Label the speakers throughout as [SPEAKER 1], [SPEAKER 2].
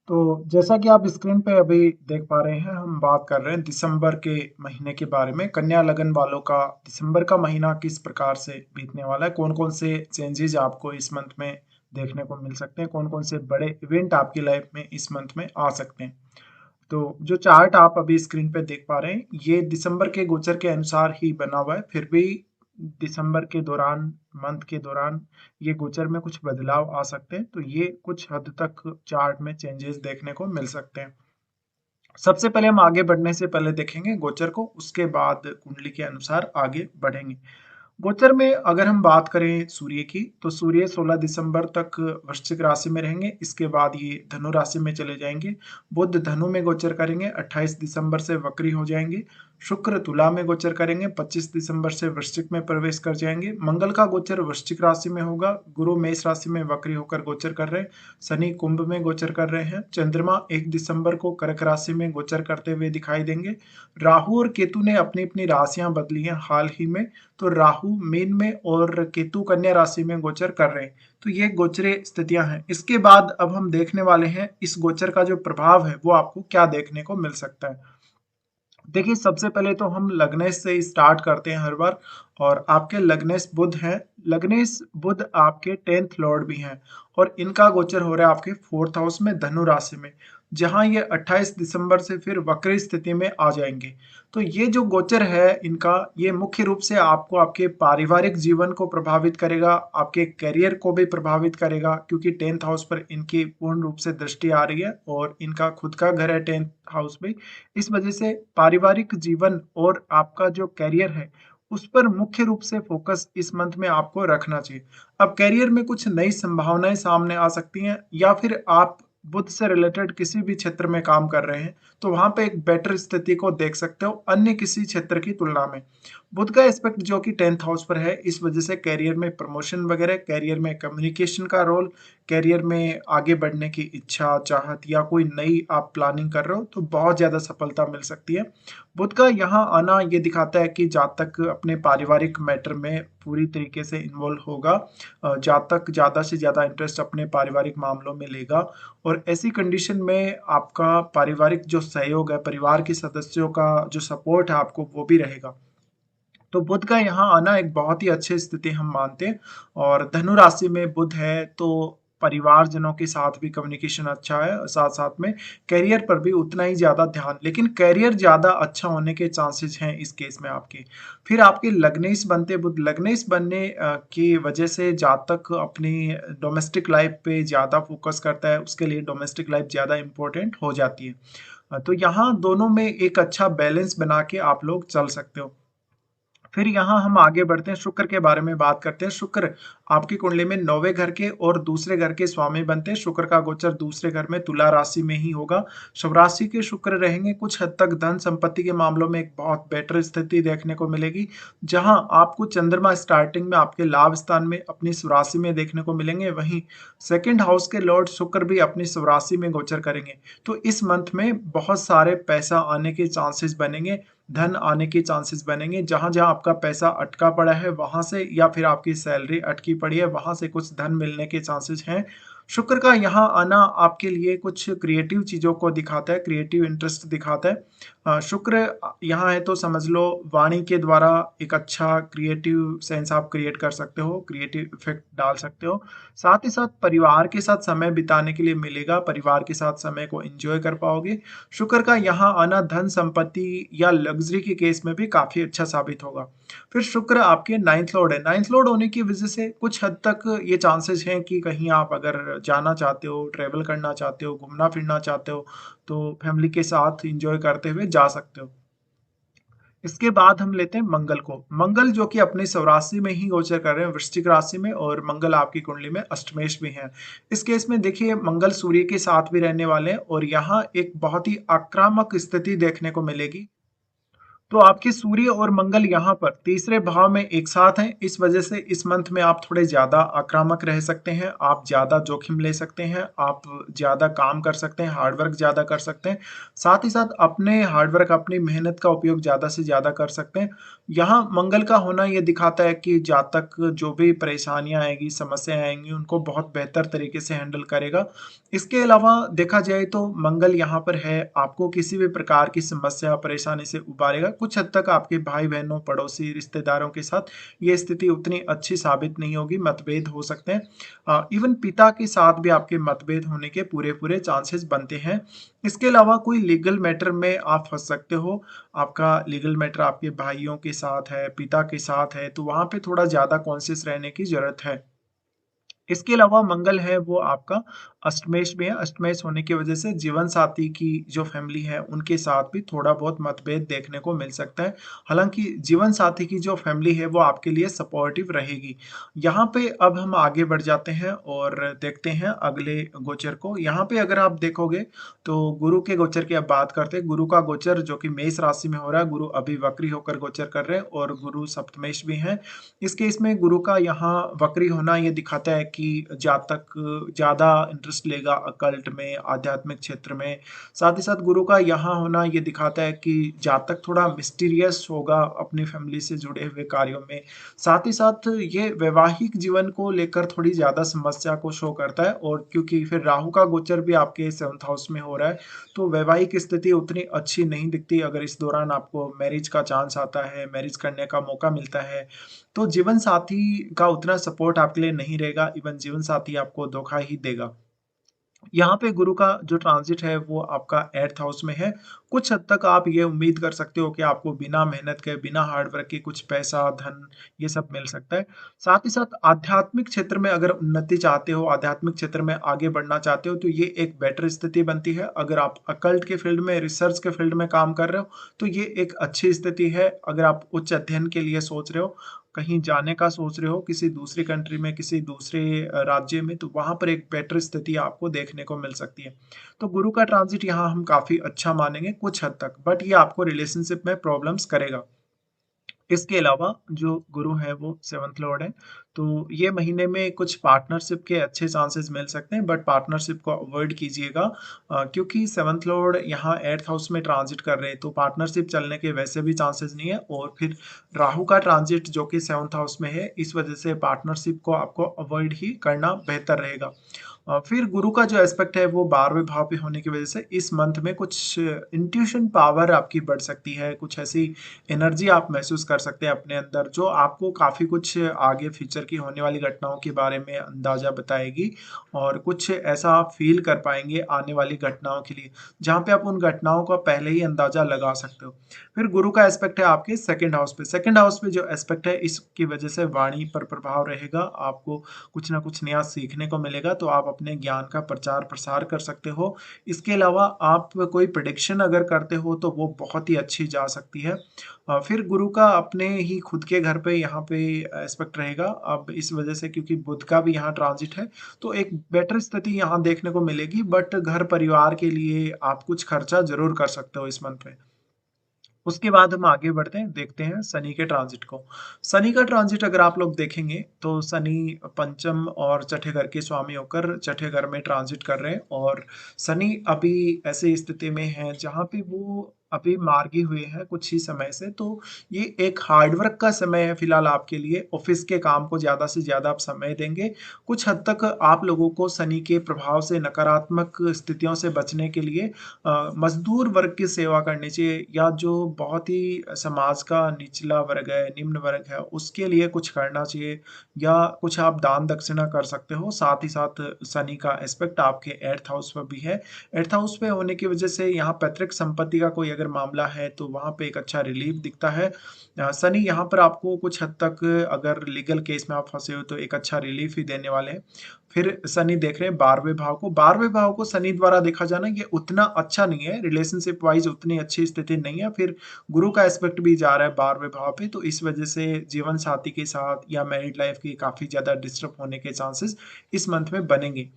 [SPEAKER 1] तो जैसा कि आप स्क्रीन पे अभी देख पा रहे हैं, हम बात कर रहे हैं दिसंबर के महीने के बारे में। कन्या लगन वालों का दिसंबर का महीना किस प्रकार से बीतने वाला है, कौन-कौन से चेंजेस आपको इस मंथ में देखने को मिल सकते हैं, कौन-कौन से बड़े इवेंट आपकी लाइफ में इस मंथ में आ सकते हैं। तो जो चार्ट आप अभी स्क्रीन पे देख पा रहे हैं, ये दिसंबर के गोचर के अनुसार ही बना हुआ है। फिर भी दिसंबर के दौरान, मंथ के दौरान ये गोचर में कुछ बदलाव आ सकते हैं। तो ये कुछ हद तक चार्ट में चेंजेस देखने को मिल सकते हैं। सबसे पहले हम आगे बढ़ने से पहले देखेंगे गोचर को, उसके बाद कुंडली के अनुसार आगे बढ़ेंगे। गोचर में अगर हम बात करें सूर्य की, तो सूर्य 16 दिसंबर तक वृश्चिक राशि में रहेंगे। इसके बाद ये धनु राशि में चले जाएंगे। बुध धनु में गोचर करेंगे, 28 दिसंबर से वक्री हो जाएंगे। शुक्र तुला में गोचर करेंगे, 25 दिसंबर से वृश्चिक में प्रवेश कर जाएंगे। मंगल का गोचर वृश्चिक राशि में होगा। गुरु मेष राशि में वक्री होकर गोचर कर रहे हैं। शनि कुंभ में गोचर कर रहे हैं। चंद्रमा 1 दिसंबर को कर्क राशि में गोचर करते हुए दिखाई देंगे। राहु और केतु ने अपनी अपनी राशियां बदली हैं हाल ही में। तो राहु मीन में और केतु कन्या राशि में गोचर कर रहे हैं। तो ये गोचरीय स्थितियां हैं। इसके बाद अब हम देखने वाले हैं इस गोचर का जो प्रभाव है वो आपको क्या देखने को मिल सकता है। देखिए, सबसे पहले तो हम लग्नेश से स्टार्ट करते हैं हर बार। और आपके लग्नेश बुध हैं। लग्नेश बुध आपके 10th लॉर्ड भी हैं। और इनका गोचर हो रहा है आपके 4th हाउस में, धनु राशि में, जहां ये 28 दिसंबर से फिर वक्री स्थिति में आ जाएंगे। तो ये जो गोचर है इनका, ये मुख्य रूप से आपको आपके पारिवारिक जीवन को प्रभावित करेगा, आपके करियर को भी प्रभावित करेगा, क्योंकि 10th हाउस पर इनकी पूर्ण रूप से दृष्टि आ रही है और इनका खुद का घर है 10th हाउस में। इस वजह से पारिवारिक जीवन और आपका जो करियर है उस पर मुख्य रूप से फोकस इस मंथ में आपको रखना चाहिए। अब करियर में कुछ नई संभावनाएं सामने आ सकती हैं, या फिर आप बुद्ध से रिलेटेड किसी भी क्षेत्र में काम कर रहे हैं तो वहां पे एक बेटर स्थिति को देख सकते हो अन्य किसी क्षेत्र की तुलना में। बुध का एस्पेक्ट जो कि 10th हाउस पर है, इस वजह से करियर में प्रमोशन वगैरह, करियर में कम्युनिकेशन का रोल, करियर में आगे बढ़ने की इच्छा चाहत, या कोई नई आप प्लानिंग कर रहे हो तो बहुत ज्यादा सफलता मिल सकती है। बुध का यहाँ आना ये दिखाता है कि जातक अपने पारिवारिक मैटर में पूरी तरीके से इन्वॉल्व होगा। जातक ज्यादा से ज्यादा इंटरेस्ट अपने पारिवारिक मामलों में लेगा। और ऐसी कंडीशन में आपका पारिवारिक जो सहयोग है, परिवार के सदस्यों का जो सपोर्ट है आपको, वो भी रहेगा। तो बुध का यहाँ आना एक बहुत ही अच्छी स्थिति हम मानते हैं। और धनु राशि में बुध है तो परिवारजनों के साथ भी कम्युनिकेशन अच्छा है, साथ साथ में करियर पर भी उतना ही ज्यादा ध्यान, लेकिन करियर ज्यादा अच्छा होने के चांसेस हैं इस केस में आपके। फिर आपके लग्नेश बनते बुध, लग्नेश बनने की वजह से जातक अपनी डोमेस्टिक लाइफ पे ज्यादा फोकस करता है, उसके लिए डोमेस्टिक लाइफ ज्यादा इंपॉर्टेंट हो जाती है। तो यहाँ दोनों में एक अच्छा बैलेंस बना के आप लोग चल सकते हो। फिर यहाँ हम आगे बढ़ते हैं, शुक्र के बारे में बात करते हैं। शुक्र आपकी कुंडली में 9वें घर के और दूसरे घर के स्वामी बनते हैं। शुक्र का गोचर दूसरे घर में तुला राशि में ही होगा। शव राशि के शुक्र रहेंगे, कुछ हद तक धन संपत्ति के मामलों में एक बहुत बेटर स्थिति देखने को मिलेगी। जहां आपको चंद्रमा स्टार्टिंग में आपके लाभ स्थान में अपनी स्वराशि में देखने को मिलेंगे, वहीं सेकंड हाउस के लॉर्ड शुक्र भी अपनी स्वराशि में गोचर करेंगे। तो इस मंथ में बहुत सारे पैसा आने के चांसेस बनेंगे, धन आने के चांसेस बनेंगे। जहां जहां आपका पैसा अटका पड़ा है वहां से, या फिर आपकी सैलरी अटकी पड़ी है वहां से कुछ धन मिलने के चांसेस हैं। शुक्र का यहाँ आना आपके लिए कुछ क्रिएटिव चीजों को दिखाता है, क्रिएटिव इंटरेस्ट दिखाता है। शुक्र यहाँ है तो समझ लो वाणी के द्वारा एक अच्छा क्रिएटिव सेंस आप क्रिएट कर सकते हो, क्रिएटिव इफेक्ट डाल सकते हो। साथ ही साथ परिवार के साथ समय बिताने के लिए मिलेगा, परिवार के साथ समय को एंजॉय कर पाओगे। शुक्र का यहाँ आना धन संपत्ति या लग्जरी के केस में भी काफी अच्छा साबित होगा। फिर शुक्र आपके 9th लॉर्ड है। 9th लॉर्ड होने की वजह से कुछ हद तक ये चांसेस हैं कि कहीं आप अगर जाना चाहते हो, ट्रेवल करना चाहते हो, घूमना फिरना चाहते हो, तो फैमिली के साथ एंजॉय करते हुए जा सकते हो। इसके बाद हम लेते हैं मंगल को। मंगल जो कि अपने स्वराशि में ही गोचर कर रहे हैं, वृश्चिक राशि में, और मंगल आपकी कुंडली में अष्टमेश भी है। इस केस में देखिए, मंगल सूर्य के साथ भी रहने वाले हैं और यहाँ एक बहुत ही आक्रामक स्थिति देखने को मिलेगी। तो आपके सूर्य और मंगल यहाँ पर तीसरे भाव में एक साथ हैं, इस वजह से इस मंथ में आप थोड़े ज्यादा आक्रामक रह सकते हैं, आप ज्यादा जोखिम ले सकते हैं, आप ज्यादा काम कर सकते हैं, हार्डवर्क ज्यादा कर सकते हैं। साथ ही साथ अपने हार्डवर्क, अपनी मेहनत का उपयोग ज्यादा से ज्यादा कर सकते हैं। यहाँ मंगल का होना ये दिखाता है कि जातक जो भी परेशानियां आएंगी, समस्याएं आएंगी, उनको बहुत बेहतर तरीके से हैंडल करेगा। इसके अलावा देखा जाए तो मंगल यहाँ पर है, आपको किसी भी प्रकार की समस्या परेशानी से उबारेगा। कुछ हद तक आपके भाई बहनों, पड़ोसी, रिश्तेदारों के साथ ये स्थिति उतनी अच्छी साबित नहीं होगी, मतभेद हो सकते हैं। इवन पिता के साथ भी आपके मतभेद होने के पूरे पूरे चांसेस बनते हैं। इसके अलावा कोई लीगल मैटर में आप फंस सकते हो, आपका लीगल मैटर आपके भाइयों के साथ है, पिता के साथ है, तो वहां पे थोड़ा ज्यादा कॉन्शियस रहने की जरूरत है। इसके अलावा मंगल है वो आपका अष्टमेश में है, अष्टमेश होने की वजह से जीवन साथी की जो फैमिली है उनके साथ भी थोड़ा बहुत मतभेद देखने को मिल सकता है। हालांकि जीवन साथी की जो फैमिली है वो आपके लिए सपोर्टिव रहेगी। यहाँ पे अब हम आगे बढ़ जाते हैं और देखते हैं अगले गोचर को। यहाँ पे अगर आप देखोगे तो गुरु के गोचर की अब बात करते हैं। गुरु का गोचर जो कि मेष राशि में हो रहा है, गुरु अभी वक्री होकर गोचर कर रहे हैं और गुरु सप्तमेश भी हैं। इस केस में गुरु का यहाँ वक्री होना ये दिखाता है कि जातक ज्यादा इंटरेस्ट लेगा अकल्ट में, आध्यात्मिक क्षेत्र में। साथ ही साथ गुरु का यहाँ होना ये दिखाता है कि जातक थोड़ा मिस्टीरियस होगा अपनी फैमिली से जुड़े हुए कार्यों में। साथ ही साथ ये वैवाहिक जीवन को लेकर थोड़ी ज्यादा समस्या को शो करता है, और क्योंकि फिर राहु का गोचर भी आपके 7th हाउस में हो रहा है, तो वैवाहिक स्थिति उतनी अच्छी नहीं दिखती। अगर इस दौरान आपको मैरिज का चांस आता है, मैरिज करने का मौका मिलता है, तो जीवन साथी का उतना सपोर्ट आपके लिए नहीं रहेगा, इवन जीवन साथी आपको धोखा ही देगा। यहाँ पे गुरु का जो ट्रांजिट है वो आपका 8th हाउस में है। कुछ हद तक आप ये उम्मीद कर सकते हो कि आपको बिना मेहनत के, बिना हार्डवर्क के कुछ पैसा, धन, ये सब मिल सकता है। साथ ही साथ आध्यात्मिक क्षेत्र में अगर उन्नति चाहते हो, आध्यात्मिक क्षेत्र में आगे बढ़ना चाहते हो, तो ये एक बेटर स्थिति बनती है। अगर आप अकल्ट के फील्ड में, रिसर्च के फील्ड में काम कर रहे हो, तो ये एक अच्छी स्थिति है। अगर आप उच्च अध्ययन के लिए सोच रहे हो, कहीं जाने का सोच रहे हो, किसी दूसरी कंट्री में, किसी दूसरे राज्य में, तो वहां पर एक बेटर स्थिति आपको देखने को मिल सकती है। तो गुरु का ट्रांजिट यहाँ हम काफी अच्छा मानेंगे कुछ हद तक, बट ये आपको रिलेशनशिप में प्रॉब्लम्स करेगा। इसके अलावा जो गुरु है वो 7th लॉर्ड है, तो ये महीने में कुछ पार्टनरशिप के अच्छे चांसेस मिल सकते हैं, बट पार्टनरशिप को अवॉइड कीजिएगा, क्योंकि 7th लॉर्ड यहाँ 8th हाउस में ट्रांजिट कर रहे हैं, तो पार्टनरशिप चलने के वैसे भी चांसेस नहीं है। और फिर राहु का ट्रांजिट जो कि 7th हाउस में है, इस वजह से पार्टनरशिप को आपको अवॉइड ही करना बेहतर रहेगा। फिर गुरु का जो एस्पेक्ट है वो 12वें भाव पे होने की वजह से इस मंथ में कुछ इंट्यूशन पावर आपकी बढ़ सकती है, कुछ ऐसी एनर्जी आप महसूस कर सकते हैं अपने अंदर जो आपको काफी कुछ आगे फ्यूचर की होने वाली घटनाओं के बारे में अंदाजा बताएगी, और कुछ ऐसा आप फील कर पाएंगे आने वाली घटनाओं के लिए, जहाँ पे आप उन घटनाओं का पहले ही अंदाजा लगा सकते हो। फिर गुरु का एस्पेक्ट है आपके 2nd हाउस पे। 2nd हाउस पे जो एस्पेक्ट है, इसकी वजह से वाणी पर प्रभाव रहेगा, आपको कुछ ना कुछ नया सीखने को मिलेगा, तो आप अपने ज्ञान का प्रचार प्रसार कर सकते हो। इसके अलावा आप कोई प्रिडिक्शन अगर करते हो तो वो बहुत ही अच्छी जा सकती है। फिर गुरु का अपने ही खुद के घर पे यहाँ पे एस्पेक्ट रहेगा, अब इस वजह से क्योंकि बुध का भी यहाँ ट्रांजिट है, तो एक बेटर स्थिति यहाँ देखने को मिलेगी, बट घर परिवार के लिए आप कुछ खर्चा जरूर कर सकते हो इस मंथ में। उसके बाद हम आगे बढ़ते हैं, देखते हैं शनि के ट्रांजिट को। शनि का ट्रांजिट अगर आप लोग देखेंगे तो शनि पंचम और छठे घर के स्वामी होकर छठे घर में ट्रांजिट कर रहे हैं, और शनि अभी ऐसी स्थिति में है जहां पे वो अभी मार्गी हुए हैं कुछ ही समय से, तो ये एक हार्डवर्क का समय है फिलहाल आपके लिए। ऑफिस के काम को ज्यादा से ज्यादा आप समय देंगे। कुछ हद तक आप लोगों को शनि के प्रभाव से, नकारात्मक स्थितियों से बचने के लिए मजदूर वर्ग की सेवा करनी चाहिए, या जो बहुत ही समाज का निचला वर्ग है, निम्न वर्ग है, उसके लिए कुछ करना चाहिए, या कुछ आप दान दक्षिणा कर सकते हो। साथ ही साथ शनि का एस्पेक्ट आपके 8th हाउस पर भी है। 8th हाउस पे होने की वजह से यहाँ पैतृक संपत्ति का कोई अगर मामला है तो वहाँ पे एक अच्छा रिलीफ दिखता है। शनि यहाँ पर आपको कुछ हद तक, अगर लीगल केस में आप फंसे हो तो एक अच्छा रिलीफ ही देने वाले हैं। फिर शनि देख रहे हैं 12वें भाव को। 12वें भाव को शनि द्वारा देखा जाना ये उतना अच्छा नहीं है, रिलेशनशिप वाइज उतनी अच्छी स्थिति नहीं है। फिर गुरु का एस्पेक्ट भी जा रहा है 12वें भाव पे, तो इस वजह से जीवन साथी के साथ या मैरिड लाइफ की काफी ज्यादा डिस्टर्ब होने के चांसेस इस मंथ में बनेंगे।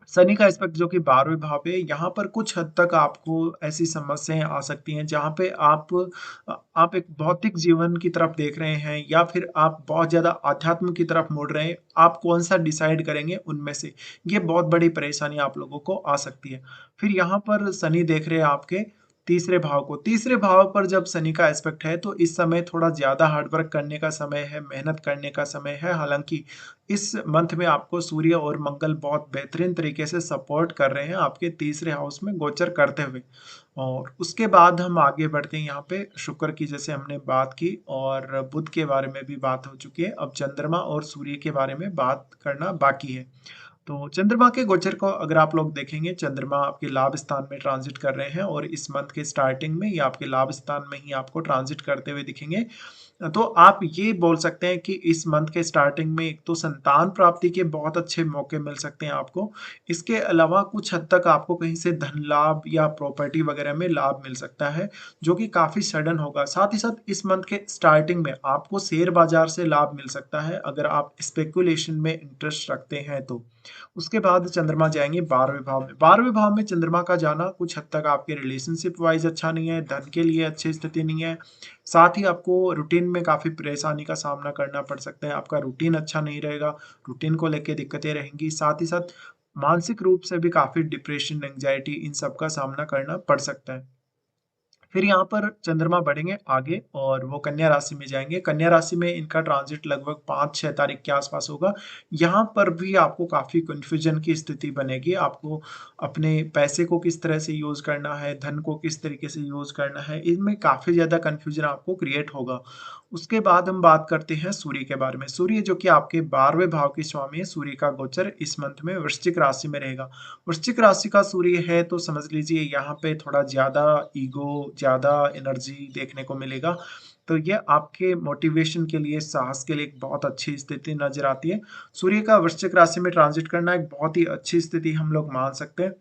[SPEAKER 1] शनि का एस्पेक्ट जो कि 12वें भाव पे है, यहाँ पर कुछ हद तक आपको ऐसी समस्याएँ आ सकती हैं जहाँ पे आप एक भौतिक जीवन की तरफ देख रहे हैं या फिर आप बहुत ज़्यादा अध्यात्म की तरफ मुड़ रहे हैं। आप कौन-सा डिसाइड करेंगे उनमें से, ये बहुत बड़ी परेशानी आप लोगों को आ सकती है। फिर यहाँ पर शनि देख रहे हैं आपके तीसरे भाव को। तीसरे भाव पर जब शनि का एस्पेक्ट है तो इस समय थोड़ा ज़्यादा हार्ड वर्क करने का समय है, मेहनत करने का समय है। हालाँकि इस मंथ में आपको सूर्य और मंगल बहुत बेहतरीन तरीके से सपोर्ट कर रहे हैं आपके तीसरे हाउस में गोचर करते हुए। और उसके बाद हम आगे बढ़ते हैं यहाँ पे शुक्र की जैसे हमने बात की और बुध के बारे में भी बात हो चुकी है। अब चंद्रमा और सूर्य के बारे में बात करना बाकी है। तो चंद्रमा के गोचर को अगर आप लोग देखेंगे, चंद्रमा आपके लाभ स्थान में ट्रांजिट कर रहे हैं और इस मंथ के स्टार्टिंग में ये आपके लाभ स्थान में ही आपको ट्रांजिट करते हुए दिखेंगे। तो आप ये बोल सकते हैं कि इस मंथ के स्टार्टिंग में एक तो संतान प्राप्ति के बहुत अच्छे मौके मिल सकते हैं आपको। इसके अलावा कुछ हद तक आपको कहीं से धन लाभ या प्रॉपर्टी वगैरह में लाभ मिल सकता है, जो कि काफ़ी सडन होगा। साथ ही साथ इस मंथ के स्टार्टिंग में आपको शेयर बाज़ार से लाभ मिल सकता है, अगर आप स्पेकुलेशन में इंटरेस्ट रखते हैं तो। उसके बाद चंद्रमा जाएँगे 12वें भाव में। 12वें भाव में चंद्रमा का जाना कुछ हद तक आपके रिलेशनशिप वाइज़ अच्छा नहीं है, धन के लिए अच्छी स्थिति नहीं है। साथ ही आपको रूटीन में काफ़ी परेशानी का सामना करना पड़ सकता है। आपका रूटीन अच्छा नहीं रहेगा, रूटीन को लेके दिक्कतें रहेंगी। साथ ही साथ मानसिक रूप से भी काफ़ी डिप्रेशन, एंग्ज़ायटी इन सब का सामना करना पड़ सकता है। फिर यहाँ पर चंद्रमा बढ़ेंगे आगे और वो कन्या राशि में जाएँगे। कन्या राशि में इनका ट्रांज़िट लगभग 5-6 तारीख के आस-पास होगा। यहाँ पर भी आपको काफ़ी कन्फ्यूज़न की स्थिति बनेगी। आपको अपने पैसे को किस तरह से यूज़ करना है, धन को किस तरीके से यूज़ करना है, इनमें काफ़ी ज़्यादा कन्फ्यूज़न आपको क्रिएट होगा। उसके बाद हम बात करते हैं सूर्य के बारे में। सूर्य जो कि आपके 12वें भाव के स्वामी है, सूर्य का गोचर इस मंथ में वृश्चिक राशि में रहेगा। वृश्चिक राशि का सूर्य है तो समझ लीजिए यहाँ पे थोड़ा ज़्यादा ईगो, ज़्यादा एनर्जी देखने को मिलेगा। तो ये आपके मोटिवेशन के लिए, साहस के लिए एक बहुत अच्छी स्थिति नज़र आती है। सूर्य का वृश्चिक राशि में ट्रांज़िट करना एक बहुत ही अच्छी स्थिति हम लोग मान सकते हैं।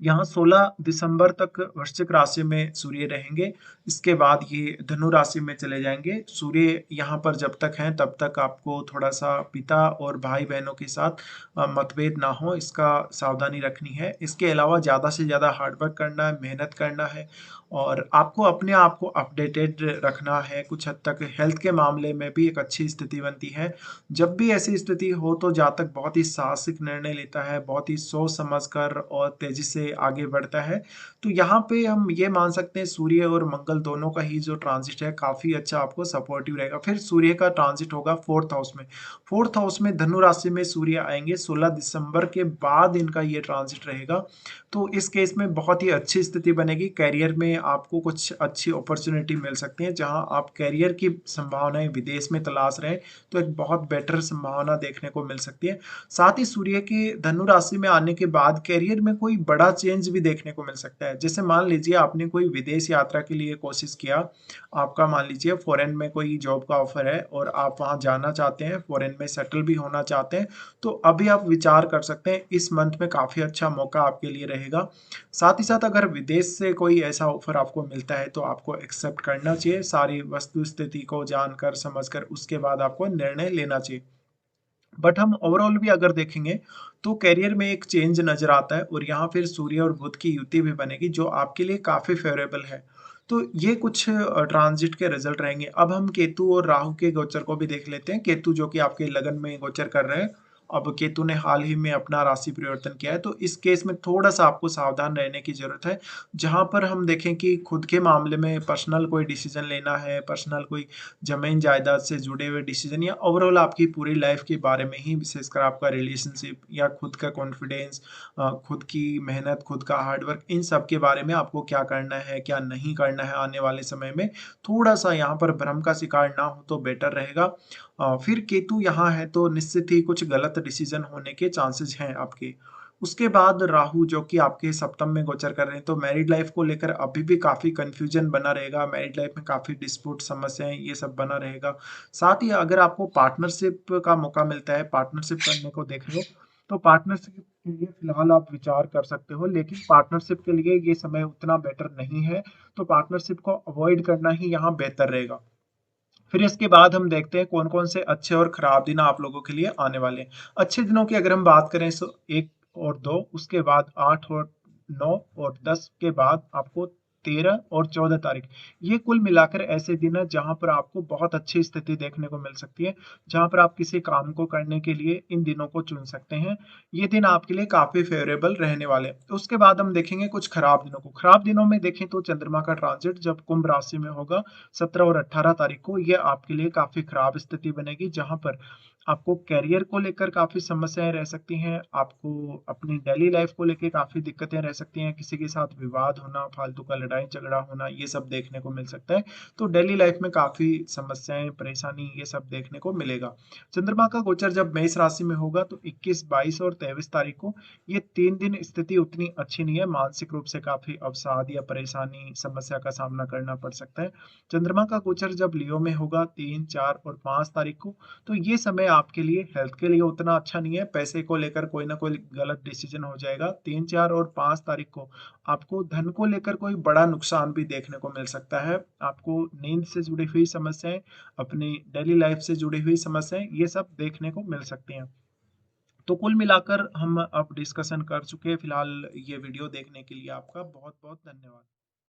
[SPEAKER 1] यहाँ 16 दिसंबर तक वृश्चिक राशि में सूर्य रहेंगे। इसके बाद ये धनु राशि में चले जाएँगे। सूर्य यहाँ पर जब तक हैं तब तक आपको थोड़ा-सा पिता और भाई-बहनों के साथ मतभेद ना हो, इसका सावधानी रखनी है। इसके अलावा ज़्यादा से ज़्यादा हार्ड वर्क करना है, मेहनत करना है और आपको अपने आप को अपडेटेड रखना है। कुछ हद तक हेल्थ के मामले में भी एक अच्छी स्थिति बनती है। जब भी ऐसी स्थिति हो तो जातक बहुत ही साहसिक निर्णय लेता है, बहुत ही सोच समझ कर और तेज़ी से आगे बढ़ता है। तो यहाँ पे हम ये मान सकते हैं सूर्य और मंगल दोनों का ही जो ट्रांज़िट है काफ़ी अच्छा आपको सपोर्टिव रहेगा। फिर सूर्य का ट्रांज़िट होगा 4th हाउस में। 4th हाउस में धनु राशि में सूर्य आएँगे 16 दिसंबर के बाद इनका ये ट्रांज़िट रहेगा। तो इस केस में बहुत ही अच्छी स्थिति बनेगी। करियर में आपको कुछ अच्छी अपॉर्च्युनिटी मिल सकती है, जहाँ आप करियर की संभावनाएँ विदेश में तलाश रहे हैं, तो एक बहुत बेटर संभावना देखने को मिल सकती है। साथ ही सूर्य के धनु राशि में आने के बाद करियर में कोई बड़ा चेंज भी देखने को मिल सकता है। जैसे मान लीजिए आपने कोई विदेश यात्रा के लिए कोशिश किया, आपका मान लीजिए फॉरेन में कोई जॉब का ऑफर है और आप वहाँ जाना चाहते हैं, फॉरेन में सेटल भी होना चाहते हैं, तो अभी आप विचार कर सकते हैं। इस मंथ में काफ़ी अच्छा मौका आपके लिए रहेगा। साथ ही साथ अगर विदेश से कोई ऐसा ऑफर आपको मिलता है तो आपको एक्सेप्ट करना चाहिए। सारी वस्तु स्थिति को जानकर, समझकर उसके बाद आपको निर्णय लेना चाहिए। बट हम ओवरऑल भी अगर देखेंगे तो करियर में एक चेंज नज़र आता है और यहाँ फिर सूर्य और बुध की युति भी बनेगी जो आपके लिए काफ़ी फ़ेवरेबल है। तो ये कुछ ट्रांज़िट के रिज़ल्ट रहेंगे। अब हम केतु और राहु के गोचर को भी देख लेते हैं। केतु जो कि आपके लगन में गोचर कर रहे हैं। अब केतु ने हाल ही में अपना राशि परिवर्तन किया है, तो इस केस में थोड़ा-सा आपको सावधान रहने की ज़रूरत है। जहाँ पर हम देखें कि खुद के मामले में पर्सनल कोई डिसीज़न लेना है, पर्सनल कोई ज़मीन जायदाद से जुड़े हुए डिसीजन या ओवरऑल आपकी पूरी लाइफ के बारे में ही विशेषकर आपका रिलेशनशिप या खुद का कॉन्फिडेंस, खुद की मेहनत, खुद का हार्डवर्क, इन सब के बारे में आपको क्या करना है, क्या नहीं करना है आने वाले समय में, थोड़ा-सा यहाँ पर भ्रम का शिकार ना हो तो बेटर रहेगा। फिर केतु यहाँ है तो निश्चित ही कुछ गलत डिसीजन होने के चांसेस हैं आपके। उसके बाद राहु जो कि आपके सप्तम में गोचर कर रहे हैं, तो मैरिड लाइफ को लेकर अभी भी काफ़ी कन्फ्यूजन बना रहेगा। मैरिड लाइफ में काफ़ी डिस्प्यूट, समस्याएँ ये सब बना रहेगा। साथ ही अगर आपको पार्टनरशिप का मौका मिलता है, पार्टनरशिप करने को देख रहे हो, तो पार्टनरशिप के लिए फिलहाल आप विचार कर सकते हो, लेकिन पार्टनरशिप के लिए ये समय उतना बेटर नहीं है, तो पार्टनरशिप को अवॉइड करना ही यहाँ बेहतर रहेगा। फिर इसके बाद हम देखते हैं कौन-कौन से अच्छे और खराब दिन आप लोगों के लिए आने वाले हैं। अच्छे दिनों की अगर हम बात करें सो 1 और 2, उसके बाद 8 और 9 और 10 के बाद आपको 13 और 14 तारीख। ये कुल मिलाकर ऐसे दिन हैं जहाँ पर आपको बहुत अच्छी स्थिति देखने को मिल सकती है, जहाँ पर आप किसी काम को करने के लिए इन दिनों को चुन सकते हैं। ये दिन आपके लिए काफ़ी फ़ेवरेबल रहने वाले हैं। तो उसके बाद हम देखेंगे कुछ खराब दिनों को। खराब दिनों में देखें तो चंद्रमा का ट्रांज़िट जब कुंभ राशि में होगा 17 और 18 तारीख को, ये आपके लिए काफ़ी खराब स्थिति बनेगी, जहाँ पर आपको करियर को लेकर काफ़ी समस्याएँ रह सकती हैं, आपको अपनी डेली लाइफ़ को लेके काफ़ी दिक्कतें रह सकती हैं, किसी के साथ विवाद होना, फालतू का लड़ाई-झगड़ा होना, ये सब देखने को मिल सकता है। तो डेली लाइफ़ में काफ़ी समस्याएँ, परेशानी ये सब देखने को मिलेगा। चंद्रमा का गोचर जब मेष राशि में होगा तो 21, 22 और 23 तारीख को ये 3 दिन स्थिति उतनी अच्छी नहीं है, मानसिक रूप से काफ़ी अवसाद या परेशानी, समस्या का सामना करना पड़ सकता है। चंद्रमा का गोचर जब लियो में होगा 3, 4 और 5 तारीख को, तो ये समय आपके लिए हेल्थ के लिए उतना अच्छा नहीं है, पैसे को लेकर कोई ना कोई गलत डिसीजन हो जाएगा। 3, 4 और 5 तारीख को आपको धन को लेकर कोई बड़ा नुकसान भी देखने को मिल सकता है। आपको नींद से जुड़ी हुई समस्याएँ, अपनी डेली लाइफ से जुड़ी हुई समस्याएँ, ये सब देखने को मिल सकती हैं। तो कुल मिलाकर हम अब डिस्कशन कर चुके हैं। फिलहाल ये वीडियो देखने के लिए आपका बहुत-बहुत धन्यवाद।